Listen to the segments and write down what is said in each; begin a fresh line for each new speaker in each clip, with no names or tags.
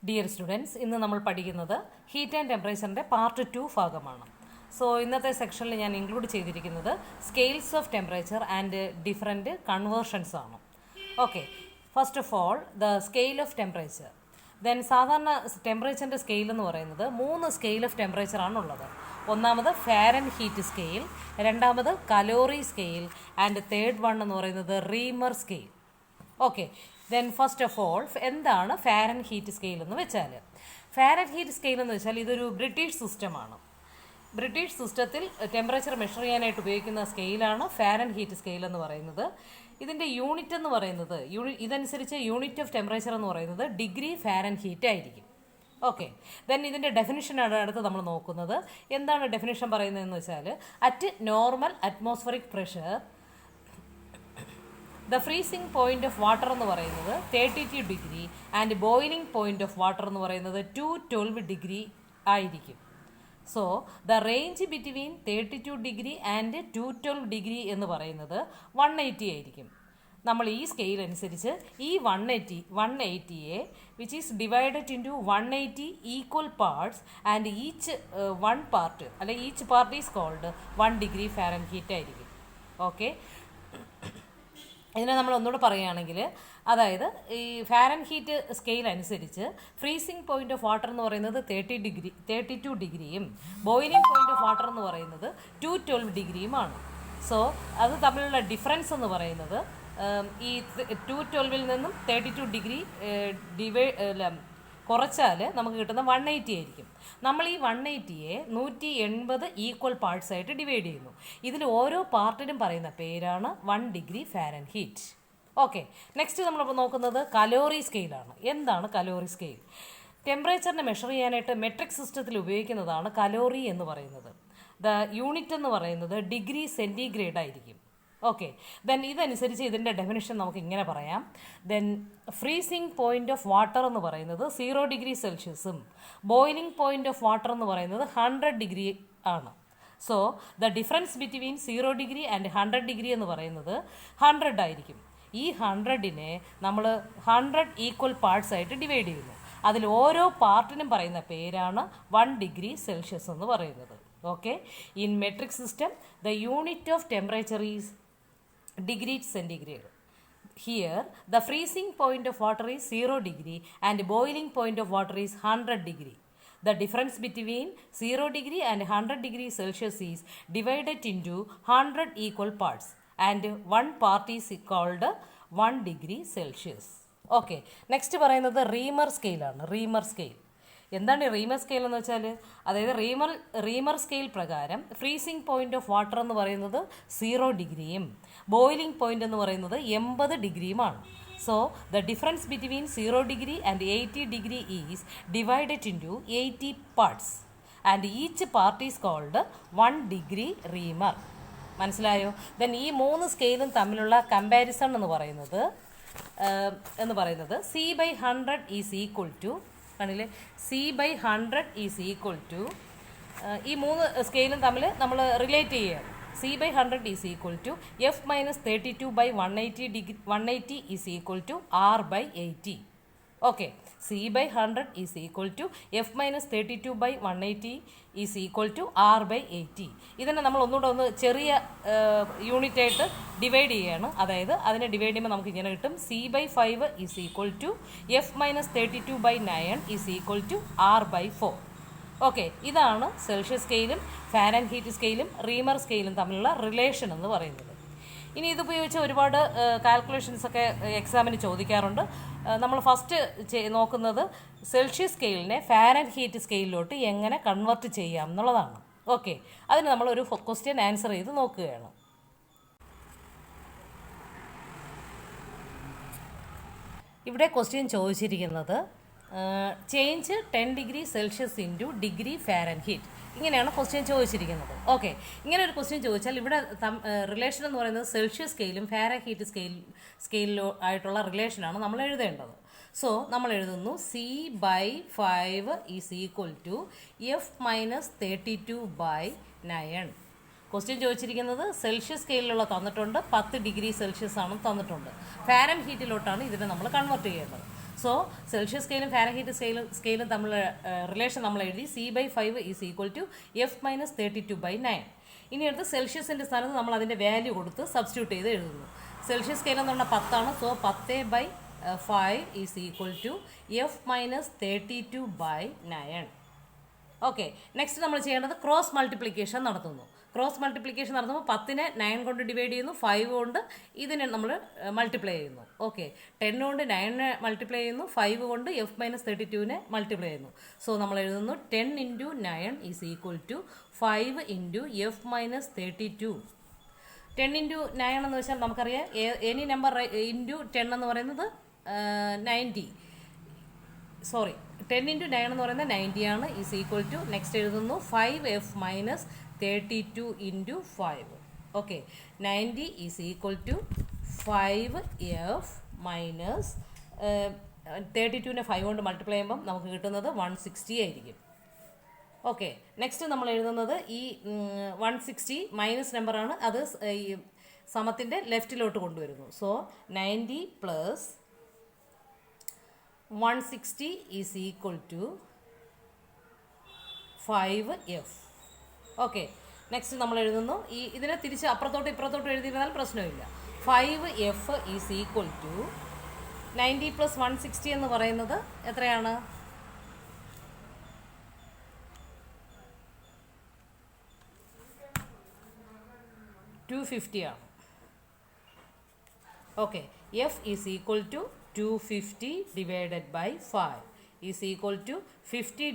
Dear students, ഇന്ന് നമ്മൾ പഠിക്കുന്നത് ഹീറ്റ് ആൻഡ് ടെമ്പറേച്ചറിൻ്റെ പാർട്ട് 2 ഭാഗമാണ്. സോ ഇന്നത്തെ സെക്ഷനിൽ ഞാൻ ഇൻക്ലൂഡ് ചെയ്തിരിക്കുന്നത് scales of temperature and different conversions ആണ്. Okay, first of all the scale of temperature. Then സാധാരണ ടെമ്പറേച്ചറിൻ്റെ സ്കെയിൽ എന്ന് പറയുന്നത് 3 സ്കെയിൽ ഓഫ് ടെമ്പറേച്ചർ ആണുള്ളത്. ഒന്നാമത് ഫാരൻഹീറ്റ് സ്കെയിൽ, രണ്ടാമത് calorie scale and third one എന്ന് പറയുന്നത് Reimer scale. Okay, then first of all എന്താണ് ഫാരൻഹീറ്റ് സ്കെയിൽ എന്ന് വെച്ചാൽ? ഫാരൻഹീറ്റ് സ്കെയിൽ എന്ന് വെച്ചാൽ ഇതൊരു ബ്രിട്ടീഷ് സിസ്റ്റമാണ്. ബ്രിട്ടീഷ് സിസ്റ്റത്തിൽ ടെമ്പറേച്ചർ മെഷർ ചെയ്യാനായിട്ട് ഉപയോഗിക്കുന്ന സ്കെയിലാണ് ഫാരൻഹീറ്റ് സ്കെയിൽ എന്ന് പറയുന്നത്. ഇതിൻ്റെ യൂണിറ്റ് എന്ന് പറയുന്നത് ഇതനുസരിച്ച് യൂണിറ്റ് ഓഫ് ടെമ്പറേച്ചർ എന്ന് പറയുന്നത് ഡിഗ്രി ഫാരൻഹീറ്റ് ആയിരിക്കും. ഓക്കെ, ദെൻ ഇതിൻ്റെ ഡെഫിനിഷനാണ് അടുത്ത് നമ്മൾ നോക്കുന്നത്. എന്താണ് ഡെഫിനിഷൻ പറയുന്നതെന്ന് വെച്ചാൽ, at normal atmospheric pressure the freezing point of water എന്ന് പറയുന്നത് 32 degree and boiling point of water എന്ന് പറയുന്നത് 212 ഡിഗ്രി ആയിരിക്കും. So the range between 32 degree and 212 degree എന്ന് പറയുന്നത് 180 ആയിരിക്കും. നമ്മൾ ഈ സ്കെയിൽ അനുസരിച്ച് ഈ 180യെ which is divided into 180 equal parts and each one part അല്ലെങ്കിൽ each part is called 1 degree Fahrenheit ആയിരിക്കും. ഓക്കെ, ഇതിനെ നമ്മൾ ഒന്നുകൂടെ പറയുകയാണെങ്കിൽ, അതായത് ഈ ഫാരൻഹീറ്റ് സ്കെയിൽ അനുസരിച്ച് ഫ്രീസിംഗ് പോയിന്റ് ഓഫ് വാട്ടർ എന്ന് പറയുന്നത് 32 ഡിഗ്രിയും ബോയിലിംഗ് പോയിന്റ് ഓഫ് വാട്ടർ എന്ന് പറയുന്നത് 212 ഡിഗ്രിയുമാണ്. സോ അത് തമ്മിലുള്ള ഡിഫറൻസ് എന്ന് പറയുന്നത് ഈ 212 നിന്നും 32 ഡിഗ്രി കുറച്ചാൽ നമുക്ക് കിട്ടുന്ന 180 ആയിരിക്കും. നമ്മൾ ഈ 180യെ 180 ഈക്വൽ പാർട്സ് ആയിട്ട് ഡിവൈഡ് ചെയ്യുന്നു. ഇതിൽ ഓരോ പാർട്ടിനും പറയുന്ന പേരാണ് 1 ഡിഗ്രി ഫാരൻഹീറ്റ്. ഓക്കെ, നെക്സ്റ്റ് നമ്മളിപ്പോൾ നോക്കുന്നത് കലോറി സ്കെയിലാണ്. എന്താണ് കലോറി സ്കെയിൽ? ടെമ്പറേച്ചറിനെ മെഷർ ചെയ്യാനായിട്ട് മെട്രിക് സിസ്റ്റത്തിൽ ഉപയോഗിക്കുന്നതാണ് കലോറി എന്ന് പറയുന്നത്. ദ യൂണിറ്റ് എന്ന് പറയുന്നത് ഡിഗ്രി സെൻറ്റിഗ്രേഡ് ആയിരിക്കും. ഓക്കെ, ദെൻ ഇതനുസരിച്ച് ഇതിൻ്റെ ഡെഫിനിഷൻ നമുക്ക് ഇങ്ങനെ പറയാം. Then freezing point of water എന്ന് പറയുന്നത് 0 ഡിഗ്രി സെൽഷ്യസും ബോയിലിംഗ് പോയിന്റ് ഓഫ് വാട്ടർ എന്ന് പറയുന്നത് 100 ഡിഗ്രി ആണ്. So the difference between 0 degree and 100 degree എന്ന് പറയുന്നത് 100 ആയിരിക്കും. ഈ 100നെ നമ്മൾ 100 ഈക്വൽ പാർട്സ് ആയിട്ട് ഡിവൈഡ് ചെയ്യുന്നു. അതിൽ ഓരോ പാർട്ടിനും പറയുന്ന പേരാണ് 1 ഡിഗ്രി സെൽഷ്യസ് എന്ന് പറയുന്നത്. Okay, in metric system the unit of temperature is degree centigrade. Here the freezing point of water is 0 degree and boiling point of water is 100 degree. The difference between 0 degree and 100 degree Celsius is divided into 100 equal parts and one part is called 1 degree Celsius. Okay, next പറയുന്നത് Reaumur സ്കെയിലാണ്. Reaumur scale എന്താണ് Reaumur scale എന്ന് വെച്ചാൽ, അതായത് Reaumur scale പ്രകാരം freezing point of water എന്ന് പറയുന്നത് 0 ഡിഗ്രിയും ബോയിലിംഗ് പോയിന്റ് എന്ന് പറയുന്നത് 80 ഡിഗ്രിയുമാണ്. So the difference between 0 degree and 80 degree is divided into 80 parts and each part is called 1 degree Reaumur. മനസ്സിലായോ? ദെൻ ഈ 3 സ്കെയിലും തമ്മിലുള്ള കമ്പാരിസൺ എന്ന് പറയുന്നത് C/100 ഈസ് ഈക്വൽ ടു, ആണെങ്കിൽ C/100 ഈസ് ഈക്വൽ ടു, ഈ 3 സ്കെയിലും തമ്മിൽ നമ്മൾ റിലേറ്റ് ചെയ്യുകയാണ്. C/100 is equal to F-32/180 degree 180 is equal to R/80. Okay, C/100 is equal to F-32/180 is equal to R/80. ഇതിനെ നമ്മൾ ഒന്നുകൂടെ ചെറിയ യൂണിറ്റ് ആയിട്ട് ഡിവൈഡ് ചെയ്യുകയാണ്. അതായത് അതിനെ ഡിവൈഡ് ചെയ്യുമ്പോൾ നമുക്ക് ഇങ്ങനെ കിട്ടും. C/5 is equal to F-32/9 is equal to R/4. Okay, ഇതാണ് സെൽഷ്യസ് സ്കെയിലും ഫാരൻഹീറ്റ് സ്കെയിലും റീമർ സ്കെയിലും തമ്മിലുള്ള റിലേഷൻ എന്ന് പറയുന്നത്. ഇനി ഇതുപയോഗിച്ച് ഒരുപാട് കാൽക്കുലേഷൻസൊക്കെ എക്സാമിന് ചോദിക്കാറുണ്ട്. നമ്മൾ ഫസ്റ്റ് നോക്കുന്നത് സെൽഷ്യസ് സ്കെയിലിനെ ഫാരൻഹീറ്റ് സ്കെയിലിലോട്ട് എങ്ങനെ കൺവേർട്ട് ചെയ്യാം എന്നുള്ളതാണ്. ഓക്കെ, അതിന് നമ്മളൊരു ക്വസ്റ്റ്യൻ ആൻസർ ചെയ്ത് നോക്കുകയാണ്. ഇവിടെ ക്വസ്റ്റ്യൻ ചോദിച്ചിരിക്കുന്നത് change 10 degree Celsius into degree Fahrenheit, ഇങ്ങനെയാണ് ക്വസ്റ്റ്യൻ ചോദിച്ചിരിക്കുന്നത്. ഓക്കെ, ഇങ്ങനെ ഒരു ക്വസ്റ്റ്യൻ ചോദിച്ചാൽ ഇവിടെ റിലേഷൻ എന്ന് പറയുന്നത് സെൽഷ്യസ് സ്കെയിലും ഫാരൻഹീറ്റ് സ്കെയിലും ആയിട്ടുള്ള റിലേഷനാണ് നമ്മൾ എഴുതേണ്ടത്. സോ നമ്മൾ എഴുതുന്നു C/5 is equal to F-32/9. Question ചോദിച്ചിരിക്കുന്നത് സെൽഷ്യസ് സ്കെയിലുള്ള തന്നിട്ടുണ്ട്, 10 ഡിഗ്രി സെൽഷ്യസ് ആണ് തന്നിട്ടുണ്ട്. ഫാരൻഹീറ്റിലോട്ടാണ് ഇതിനെ നമ്മൾ കൺവേർട്ട് ചെയ്യേണ്ടത്. സോ സെൽഷ്യസ് സ്കെയിലും ഫാരൻഹീറ്റ് സ്കെയിലും തമ്മിൽ റിലേഷൻ നമ്മൾ എഴുതി C/5 is equal to F-32/9. ഇനി അടുത്ത് സെൽഷ്യസിൻ്റെ സ്ഥാനത്ത് നമ്മൾ അതിൻ്റെ വാല്യൂ കൊടുത്ത് സബ്സ്റ്റിറ്റ്യൂട്ട് ചെയ്ത് എഴുതുന്നു. സെൽഷ്യസ് സ്കെയിൽ എന്ന് പറഞ്ഞാൽ 10 so 10/5 is equal to F-32/9. Okay, next നമ്മൾ ചെയ്യേണ്ടത് ക്രോസ് മൾട്ടിപ്ലിക്കേഷൻ നടത്തുന്നു. ക്രോസ് മൾട്ടിപ്ലിക്കേഷൻ നടത്തുമ്പോൾ 10നെ 9 കൊണ്ട് ഡിവൈഡ് ചെയ്യുന്നു, 5 കൊണ്ട് ഇതിനെ നമ്മൾ മൾട്ടിപ്ലൈ ചെയ്യുന്നു. ഓക്കെ, 10 കൊണ്ട് 9നെ മൾട്ടിപ്ലൈ ചെയ്യുന്നു, 5 കൊണ്ട് F-32നെ മൾട്ടിപ്ലൈ ചെയ്യുന്നു. സോ നമ്മൾ എഴുതുന്നു 10 × 9 ഈസ് ഈക്വൽ ടു 5 × F-32. 10 × 9 എന്ന് വെച്ചാൽ നമുക്കറിയാം എനി നമ്പർ ഇൻറ്റു 10 എന്ന് പറയുന്നത് 90. 10 × 9 എന്ന് പറയുന്നത് 90 ആണ്. ഈസ് ഈക്വൽ ടു നെക്സ്റ്റ് എഴുതുന്നു 5F-32 × 5. Okay, 90 is equal to 5F-32നെ 5 കൊണ്ട് മൾട്ടിപ്ലൈ ചെയ്യുമ്പം നമുക്ക് കിട്ടുന്നത് 160 ആയിരിക്കും. ഓക്കെ, നെക്സ്റ്റ് നമ്മൾ എഴുതുന്നത് ഈ 160 മൈനസ് നമ്പറാണ്, അത് ഈ സമത്തിൻ്റെ ലെഫ്റ്റിലോട്ട് കൊണ്ടുവരുന്നു. So 90 + 160 is equal to 5F. Okay, next നമ്മൾ എഴുതുന്നു ഇതിനെ തിരിച്ച് അപ്പുറത്തോട്ട് ഇപ്പുറത്തോട്ട് എഴുതിയിരുന്നാൽ പ്രശ്നമില്ല. 5F ഈസ് ഈക്വൽ ടു 90 + 160 എന്ന് പറയുന്നത് എത്രയാണ്? 250 ആണ്. Okay, F is equal to 250 divided by 5 is equal to 50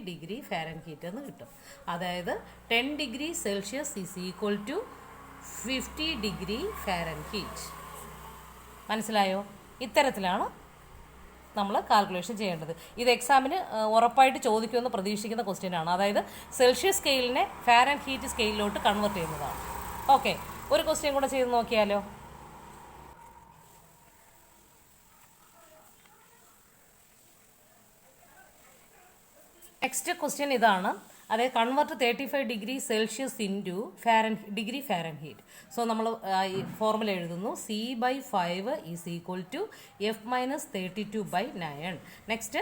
degree Fahrenheit എന്ന് കിട്ടും. അതായത് 10 degree Celsius is equal to 50 degree Fahrenheit. മനസ്സിലായോ? ഇത്തരത്തിലാണ് നമ്മൾ കാൽക്കുലേഷൻ ചെയ്യേണ്ടത്. ഇത് എക്സാമിന് ഉറപ്പായിട്ട് ചോദിക്കുമെന്ന് പ്രതീക്ഷിക്കുന്ന ക്വസ്റ്റ്യൻ ആണ്. അതായത് സെൽഷ്യസ് സ്കെയിലിനെ ഫാരൻഹീറ്റ് സ്കെയിലിലോട്ട് കൺവേർട്ട് ചെയ്യുന്നതാണ്. ഓക്കെ, ഒരു ക്വസ്റ്റ്യൻ കൂടെ ചെയ്ത് നോക്കിയാലോ? നെക്സ്റ്റ് ക്വസ്റ്റ്യൻ ഇതാണ്. അതായത് convert 35 degree Celsius into degree Fahrenheit. So നമ്മൾ ഈ ഫോർമുല എഴുതുന്നു C/5 is equal to F-32/9. Next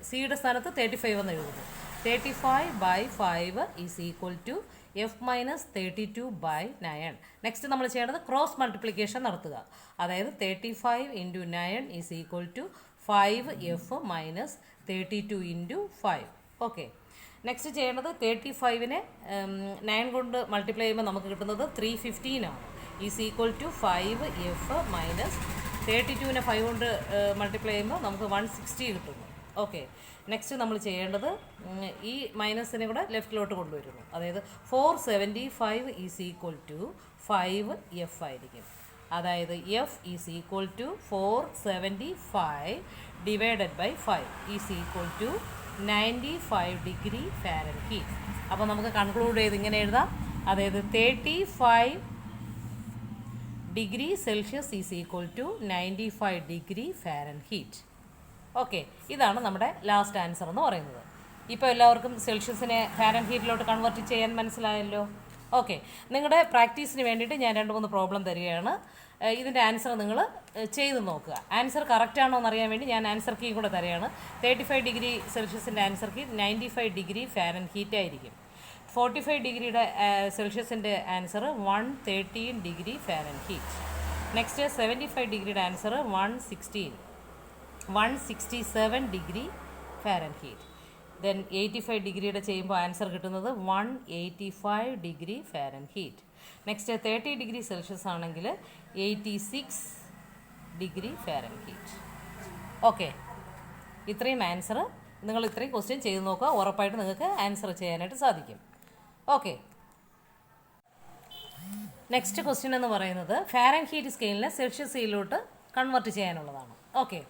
സിയുടെ സ്ഥാനത്ത് 35 എന്ന് എഴുതുന്നു. 35/5 is equal to F-32/9. Next നമ്മൾ ചെയ്യേണ്ടത് ക്രോസ് മൾട്ടിപ്ലിക്കേഷൻ നടത്തുക. അതായത് 35 × 9 is equal to 5F-32 × 5. Okay, next ചെയ്യേണ്ടത് 35നെ 9 കൊണ്ട് മൾട്ടിപ്ലൈ ചെയ്യുമ്പോൾ നമുക്ക് കിട്ടുന്നത് 315 ആണ്. ഈസ് ഈക്വൽ ടു 5F-32നെ 5 കൊണ്ട് മൾട്ടിപ്ലൈ ചെയ്യുമ്പോൾ നമുക്ക് 160 കിട്ടുന്നു. ഓക്കെ, നെക്സ്റ്റ് നമ്മൾ ചെയ്യേണ്ടത് ഈ മൈനസിനെ കൂടെ ലെഫ്റ്റിലോട്ട് കൊണ്ടുവരുന്നു. അതായത് 475 ഈസ് ഈക്വൽ ടു 5F ആയിരിക്കും. അതായത് F is equal to 475 divided by 5 is equal to 95 degree Fahrenheit. അപ്പോൾ നമുക്ക് കൺക്ലൂഡ് ചെയ്ത് ഇങ്ങനെ എഴുതാം. അതായത് 35 degree Celsius is equal to 95 degree Fahrenheit. Okay, ഇതാണ് നമ്മുടെ ലാസ്റ്റ് ആൻസർ എന്ന് പറയുന്നത്. ഇപ്പോൾ എല്ലാവർക്കും സെൽഷ്യസിനെ ഫാരൻഹീറ്റിലോട്ട് കൺവേർട്ട് ചെയ്യാൻ മനസ്സിലായല്ലോ. ഓക്കെ, നിങ്ങളുടെ പ്രാക്ടീസിന് വേണ്ടിയിട്ട് ഞാൻ 2-3 പ്രോബ്ലം തരികയാണ്. ഇതിൻ്റെ ആൻസർ നിങ്ങൾ ചെയ്ത് നോക്കുക. ആൻസർ കറക്റ്റാണോ എന്നറിയാൻ വേണ്ടി ഞാൻ ആൻസർ കീ കൂടെ തരികയാണ്. 35 ഡിഗ്രി സെൽഷ്യസിൻ്റെ ആൻസർ കീ 95 ഡിഗ്രി ഫാരൻഹീറ്റ് ആയിരിക്കും. 45 ഡിഗ്രിയുടെ സെൽഷ്യസിൻ്റെ ആൻസർ 113 ഡിഗ്രി ഫാരൻഹീറ്റ്. നെക്സ്റ്റ് 75 ഡിഗ്രിയുടെ ആൻസർ 167 ഡിഗ്രി ഫാരൻഹീറ്റ്. ദെൻ 85 ഡിഗ്രിയുടെ ചെയ്യുമ്പോൾ ആൻസർ കിട്ടുന്നത് 185 degree Fahrenheit. Next 30 degree Celsius ആണെങ്കിൽ 86 ഡിഗ്രി ഫാരൻഹീറ്റ്. ഓക്കെ, ഇത്രയും ആൻസർ നിങ്ങൾ ഇത്രയും ക്വസ്റ്റ്യൻ ചെയ്ത് നോക്കുക. ഉറപ്പായിട്ട് നിങ്ങൾക്ക് ആൻസർ ചെയ്യാനായിട്ട് സാധിക്കും. ഓക്കെ, നെക്സ്റ്റ് ക്വസ്റ്റ്യൻ എന്ന് പറയുന്നത് ഫാരൻഹീറ്റ് സ്കെയിലിനെ സെൽഷ്യസ് സ്കെയിലിലോട്ട് കൺവേർട്ട് ചെയ്യാനുള്ളതാണ്. ഓക്കെ,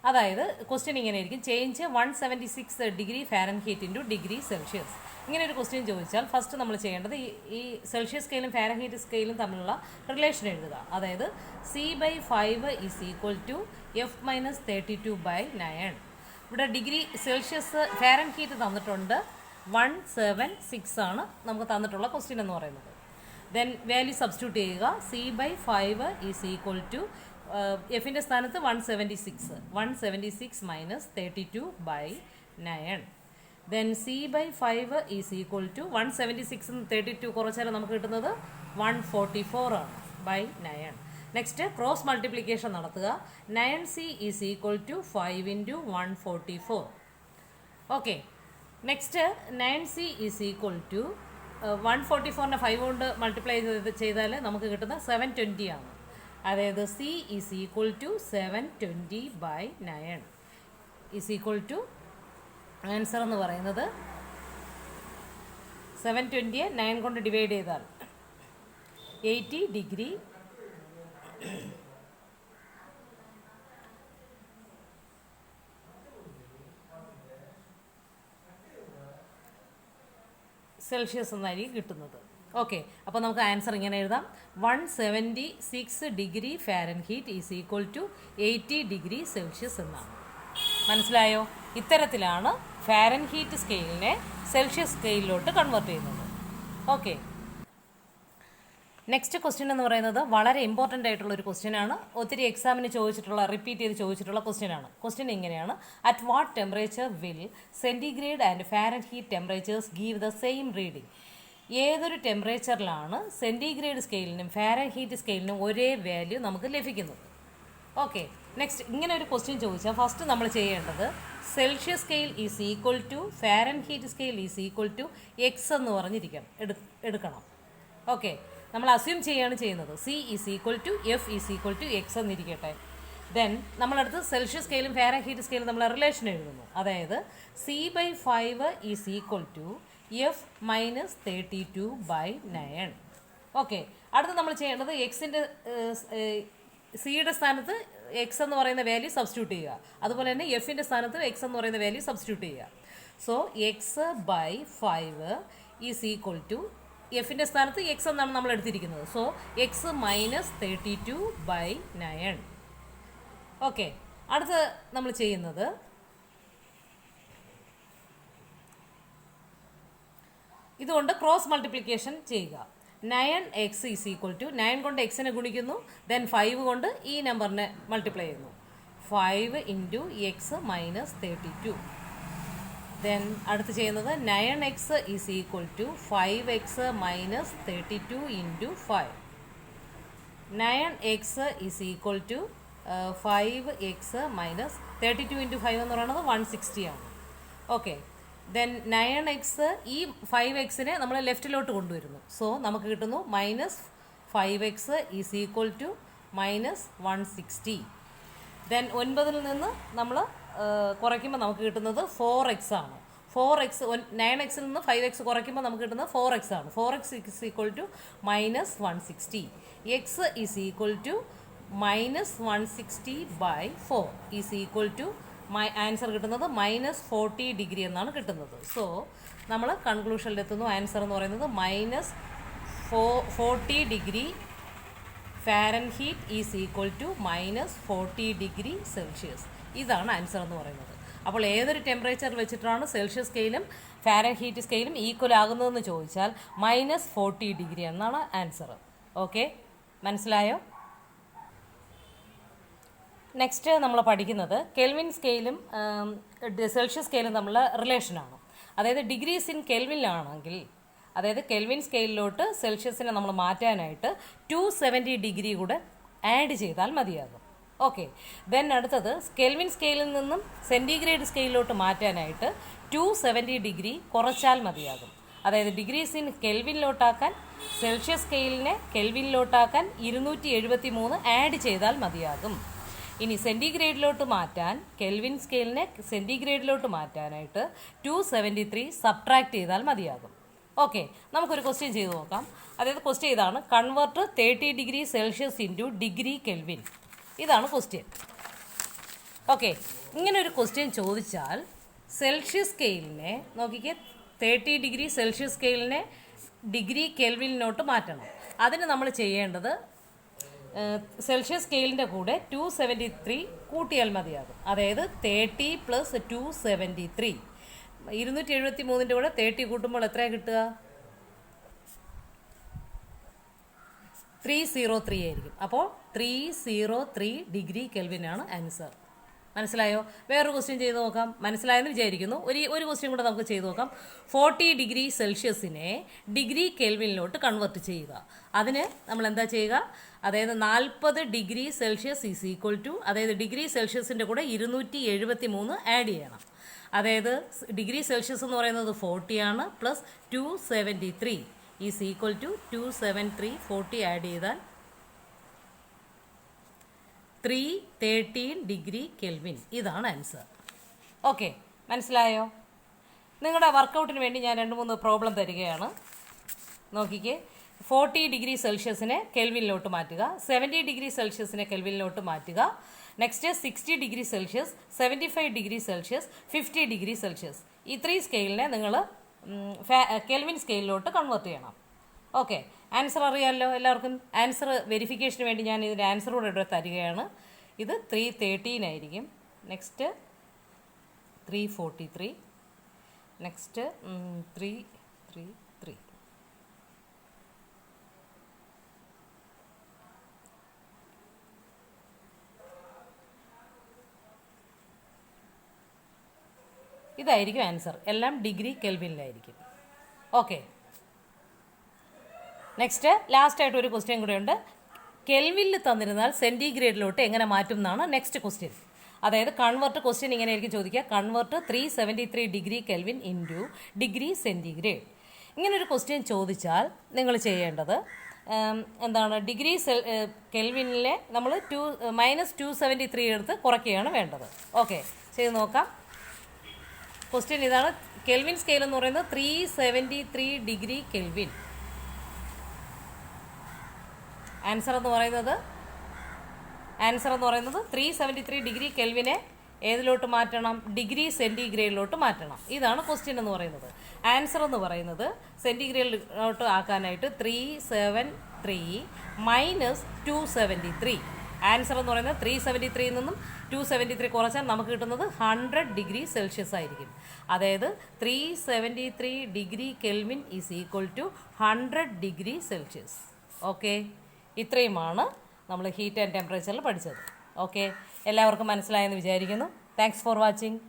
അതായത് ക്വസ്റ്റ്യൻ ഇങ്ങനെ ആയിരിക്കും. Change 176 degree Fahrenheit into degree Celsius. ഇങ്ങനെ ഒരു ക്വസ്റ്റ്യൻ ചോദിച്ചാൽ ഫസ്റ്റ് നമ്മൾ ചെയ്യേണ്ടത് ഈ സെൽഷ്യസ് സ്കെയിലും ഫാരൻഹീറ്റ് സ്കെയിലും തമ്മിലുള്ള റിലേഷൻ എഴുതുക. അതായത് C/5 is equal to F-32/9. ഇവിടെ ഡിഗ്രി സെൽഷ്യസ് ഫാരൻഹീറ്റ് തന്നിട്ടുണ്ട് 176 ആണ് നമുക്ക് തന്നിട്ടുള്ള ക്വസ്റ്റ്യൻ എന്ന് പറയുന്നത്. ദെൻ വാല്യൂ സബ്സ്റ്റിറ്റ്യൂട്ട് ചെയ്യുക. C/5 ഈസ് ഈക്വൽ ടു എഫിൻ്റെ സ്ഥാനത്ത് 176 minus 32/9. Then C by 5 is equal to 176 32 കുറച്ചാൽ നമുക്ക് കിട്ടുന്നത് 144 ആണ് ബൈ 9. നെക്സ്റ്റ് ക്രോസ് മൾട്ടിപ്ലിക്കേഷൻ നടത്തുക. 9c is equal to 5 into 144. Okay, next 9c is equal to 144നെ 5 കൊണ്ട് മൾട്ടിപ്ലൈ ചെയ്താൽ നമുക്ക് കിട്ടുന്ന 720 ആണ്. അതായത് C is equal to 720/9 is equal to answer എന്ന് പറയുന്നത് 720യെ 9 കൊണ്ട് ഡിവൈഡ് ചെയ്താൽ 80 ഡിഗ്രി സെൽഷ്യസ് എന്നായിരിക്കും കിട്ടുന്നത്. ഓക്കെ, അപ്പോൾ നമുക്ക് ആൻസർ ഇങ്ങനെ എഴുതാം. 176 degree Fahrenheit is equal to 80 degree Celsius എന്നാണ്. മനസ്സിലായോ? ഇത്തരത്തിലാണ് ഫാരൻഹീറ്റ് സ്കെയിലിനെ സെൽഷ്യസ് സ്കെയിലിലോട്ട് കൺവേർട്ട് ചെയ്യുന്നത്. ഓക്കെ, നെക്സ്റ്റ് ക്വസ്റ്റ്യൻ എന്ന് പറയുന്നത് വളരെ ഇമ്പോർട്ടൻ്റ് ആയിട്ടുള്ള ഒരു ക്വസ്റ്റ്യൻ ആണ്. ഒത്തിരി എക്സാമിന് ചോദിച്ചിട്ടുള്ള, റിപ്പീറ്റ് ചെയ്ത് ചോദിച്ചിട്ടുള്ള ക്വസ്റ്റ്യൻ ആണ്. ക്വസ്റ്റ്യൻ ഇങ്ങനെയാണ്: at what temperature will centigrade and Fahrenheit temperatures give the same reading? ഏതൊരു ടെമ്പറേച്ചറിലാണ് സെൻറ്റിഗ്രേഡ് സ്കെയിലിനും ഫാരൻഹീറ്റ് സ്കെയിലിനും ഒരേ വാല്യൂ നമുക്ക് ലഭിക്കുന്നത്? ഓക്കെ, നെക്സ്റ്റ് ഇങ്ങനെ ഒരു ക്വസ്റ്റ്യൻ ചോദിച്ചാൽ ഫസ്റ്റ് നമ്മൾ ചെയ്യേണ്ടത് Celsius scale is equal to Fahrenheit scale is equal to X എന്ന് പറഞ്ഞിരിക്കണം, എടുക്കണം. ഓക്കെ, നമ്മൾ അസ്യൂം ചെയ്യുകയാണ് ചെയ്യുന്നത്. C is equal to F is equal to X എന്നിരിക്കട്ടെ. ദെൻ നമ്മളടുത്ത് സെൽഷ്യസ് സ്കെയിലും ഫാരൻഹീറ്റ് സ്കെയിലും നമ്മൾ റിലേഷൻ എഴുതുന്നു. അതായത് C by 5 is equal to F minus 32/9. Okay, അടുത്ത് നമ്മൾ ചെയ്യേണ്ടത് എക്സിൻ്റെ സിയുടെ സ്ഥാനത്ത് എക്സ് എന്ന് പറയുന്ന വാല്യൂ സബ്സ്റ്റിറ്റ്യൂട്ട് ചെയ്യുക. അതുപോലെ തന്നെ എഫിൻ്റെ സ്ഥാനത്ത് എക്സ് എന്ന് പറയുന്ന വാല്യൂ സബ്സ്റ്റിറ്റ്യൂട്ട് ചെയ്യുക. So X by 5 is equal to എഫിൻ്റെ സ്ഥാനത്ത് എക്സ് എന്നാണ് നമ്മൾ എടുത്തിരിക്കുന്നത്. So X minus 32/9. ഓക്കെ, അടുത്ത് നമ്മൾ ചെയ്യുന്നത് ഇതുകൊണ്ട് ക്രോസ് മൾട്ടിപ്ലിക്കേഷൻ ചെയ്യുക. 9x ഈസ് ഈക്വൽ ടു 9 കൊണ്ട് എക്സിനെ ഗുണിക്കുന്നു, ദെൻ 5 കൊണ്ട് ഈ നമ്പറിനെ മൾട്ടിപ്ലൈ ചെയ്യുന്നു. 5 ഇൻറ്റു എക്സ് മൈനസ് 32. ദെൻ അടുത്ത് ചെയ്യുന്നത് 9x is equal to 5x minus 32 into 5. 9x is equal to 5x minus 32 into 5 എന്ന് പറയുന്നത് 160 ആണ്. ഓക്കെ, ദെൻ 9x ഈ 5xനെ നമ്മൾ ലെഫ്റ്റിലോട്ട് കൊണ്ടുവരുന്നു. സോ നമുക്ക് കിട്ടുന്നു minus 5x is equal to minus 160. Then 9ൽ നിന്ന് നമ്മൾ കുറയ്ക്കുമ്പോൾ നമുക്ക് കിട്ടുന്നത് 4x ആണ്. 4x 9xൽ നിന്ന് 5x കുറയ്ക്കുമ്പോൾ നമുക്ക് കിട്ടുന്നത് 4x ആണ്. 4x is equal to minus 160. X is equal to minus 160/4 is equal to answer കിട്ടുന്നത് മൈനസ് 40 ഡിഗ്രി എന്നാണ് കിട്ടുന്നത്. സോ നമ്മൾ കൺക്ലൂഷനിലെത്തുന്നു. ആൻസർ എന്ന് പറയുന്നത് minus 40 degree Fahrenheit is equal to minus 40 degree Celsius. ഇതാണ് ആൻസർ എന്ന് പറയുന്നത്. അപ്പോൾ ഏതൊരു ടെമ്പറേച്ചർ വെച്ചിട്ടാണ് സെൽഷ്യസ് സ്കെയിലും ഫാരൻഹീറ്റ് സ്കെയിലും ഈക്വൽ ആകുന്നതെന്ന് ചോദിച്ചാൽ മൈനസ് 40 ഡിഗ്രി എന്നാണ് ആൻസർ. ഓക്കെ, മനസ്സിലായോ? നെക്സ്റ്റ് നമ്മൾ പഠിക്കുന്നത് കെൽവിൻ സ്കെയിലും സെൽഷ്യസ് സ്കെയിലും തമ്മിലുള്ള റിലേഷനാണ്. അതായത് ഡിഗ്രീസ് ഇൻ കെൽവിനിലാണെങ്കിൽ, അതായത് കെൽവിൻ സ്കെയിലിലോട്ട് സെൽഷ്യസിനെ നമ്മൾ മാറ്റാനായിട്ട് 270 ഡിഗ്രി കൂടെ ആഡ് ചെയ്താൽ മതിയാകും. ഓക്കെ, ദെൻ അടുത്തത് കെൽവിൻ സ്കെയിലിൽ നിന്നും സെൻറ്റിഗ്രേഡ് സ്കെയിലിലോട്ട് മാറ്റാനായിട്ട് 270 ഡിഗ്രി കുറച്ചാൽ മതിയാകും. അതായത് ഡിഗ്രീസ് ഇൻ കെൽവിനിലോട്ടാക്കാൻ സെൽഷ്യസ് സ്കെയിലിനെ കെൽവിനിലോട്ടാക്കാൻ 273 ആഡ് ചെയ്താൽ മതിയാകും. ഇനി സെൻറ്റിഗ്രേഡിലോട്ട് മാറ്റാൻ കെൽവിൻ സ്കെയിലിനെ സെൻറ്റിഗ്രേഡിലോട്ട് മാറ്റാനായിട്ട് 273 സബ്ട്രാക്ട് ചെയ്താൽ മതിയാകും. ഓക്കെ, നമുക്കൊരു ക്വസ്റ്റ്യൻ ചെയ്ത് നോക്കാം. അതായത് ക്വസ്റ്റ്യൻ ഇതാണ്: convert 30 degree Celsius into degree Kelvin. ഇതാണ് ക്വസ്റ്റ്യൻ. ഓക്കെ, ഇങ്ങനൊരു ക്വസ്റ്റ്യൻ ചോദിച്ചാൽ സെൽഷ്യസ് സ്കെയിലിനെ നോക്കിക്കേ, 30 ഡിഗ്രി സെൽഷ്യസ് സ്കെയിലിനെ ഡിഗ്രി കെൽവിനിലോട്ട് മാറ്റണം. അതിന് നമ്മൾ ചെയ്യേണ്ടത് സെൽഷ്യസ് സ്കെയിലിൻ്റെ കൂടെ 273 കൂട്ടിയാൽ മതിയാകും. അതായത് 30 + 273. 273ൻ്റെ കൂടെ 30 കൂട്ടുമ്പോൾ എത്രയാണ് കിട്ടുക? 303 ആയിരിക്കും. അപ്പോൾ 303 ഡിഗ്രി കെൽവിനാണ് ആൻസർ. മനസ്സിലായോ? വേറൊരു ക്വസ്റ്റ്യൻ ചെയ്ത് നോക്കാം. മനസ്സിലായെന്ന് വിചാരിക്കുന്നു. ഒരു ക്വസ്റ്റ്യൻ കൂടെ നമുക്ക് ചെയ്ത് നോക്കാം. 40 ഡിഗ്രി സെൽഷ്യസിനെ ഡിഗ്രി കെൽവിനിലോട്ട് കൺവെർട്ട് ചെയ്യുക. അതിന് നമ്മൾ എന്താ ചെയ്യുക? അതായത് 40 degree Celsius is equal to, അതായത് ഡിഗ്രി സെൽഷ്യസിൻ്റെ കൂടെ 273 ആഡ് ചെയ്യണം. അതായത് ഡിഗ്രി സെൽഷ്യസ് എന്ന് പറയുന്നത് 40 ആണ്, plus 273 is equal to 273. 40 add ചെയ്താൽ 313 ഡിഗ്രി കെൽവിൻ. ഇതാണ് ആൻസർ. ഓക്കെ, മനസ്സിലായോ? നിങ്ങളുടെ വർക്കൗട്ടിന് വേണ്ടി ഞാൻ 2-3 പ്രോബ്ലം തരികയാണ്. നോക്കിക്കേ. 40 ഡിഗ്രി സെൽഷ്യസിനെ കെൽവിനിലോട്ട് മാറ്റുക, 70 ഡിഗ്രി സെൽഷ്യസിനെ കെൽവിനിലോട്ട് മാറ്റുക. Next 60 degree Celsius, 75 degree Celsius, 50 degree Celsius. ഈ 3 സ്കെയിലിനെ നിങ്ങൾ കെൽവിൻ സ്കെയിലിലോട്ട് കൺവേർട്ട് ചെയ്യണം. ഓക്കെ, ആൻസർ അറിയാമല്ലോ എല്ലാവർക്കും. ആൻസർ വെരിഫിക്കേഷന് വേണ്ടി ഞാൻ ഇതിൻ്റെ ആൻസർ കൂടെ ഇവിടെ തരികയാണ്. ഇത് 313 ആയിരിക്കും. Next 343, next 333. ഇതായിരിക്കും ആൻസർ. എല്ലാം ഡിഗ്രി കെൽവിനിലായിരിക്കും. ഓക്കെ, നെക്സ്റ്റ് ലാസ്റ്റായിട്ട് ഒരു ക്വസ്റ്റ്യൻ കൂടെ ഉണ്ട്. കെൽവിനിൽ തന്നിരുന്നാൽ സെൻറ്റിഗ്രേഡിലോട്ട് എങ്ങനെ മാറ്റും എന്നാണ് നെക്സ്റ്റ് ക്വസ്റ്റ്യൻ. അതായത് കൺവേർട്ട് ക്വസ്റ്റ്യൻ ഇങ്ങനെ ആയിരിക്കും ചോദിക്കുക. Convert 373 degree kelvin into degree centigrade. ഇങ്ങനൊരു ക്വസ്റ്റ്യൻ ചോദിച്ചാൽ നിങ്ങൾ ചെയ്യേണ്ടത് എന്താണ്? ഡിഗ്രി കെൽവിനിലെ നമ്മൾ -273 എടുത്ത് കുറയ്ക്കുകയാണ് വേണ്ടത്. ഓക്കെ, ചെയ്ത് നോക്കാം. ക്വസ്റ്റ്യൻ ഇതാണ്. കെൽവിൻ സ്കെയിൽ എന്ന് പറയുന്നത് 373 ഡിഗ്രി കെൽവിൻ. ആൻസർ എന്ന് പറയുന്നത് 373 ഡിഗ്രി കെൽവിനെ ഏതിലോട്ട് മാറ്റണം? ഡിഗ്രി സെൻറ്റിഗ്രേഡിലോട്ട് മാറ്റണം. ഇതാണ് ക്വസ്റ്റ്യൻ എന്ന് പറയുന്നത്. ആൻസർ എന്ന് പറയുന്നത് സെൻറ്റിഗ്രേഡിലോട്ട് ആക്കാനായിട്ട് 373 മൈനസ് 273. ആൻസർ എന്ന് പറയുന്നത് 373 നിന്നും 273 കുറച്ചാൽ നമുക്ക് കിട്ടുന്നത് 100 ഡിഗ്രി സെൽഷ്യസ് ആയിരിക്കും. അതായത് 373 degree Kelvin is equal to 100 degree Celsius. Okay, ഇത്രയുമാണ് നമ്മൾ ഹീറ്റ് ആൻഡ് ടെമ്പറേച്ചറിൽ പഠിച്ചത്. ഓക്കെ, എല്ലാവർക്കും മനസ്സിലായെന്ന് വിചാരിക്കുന്നു. Thanks for watching.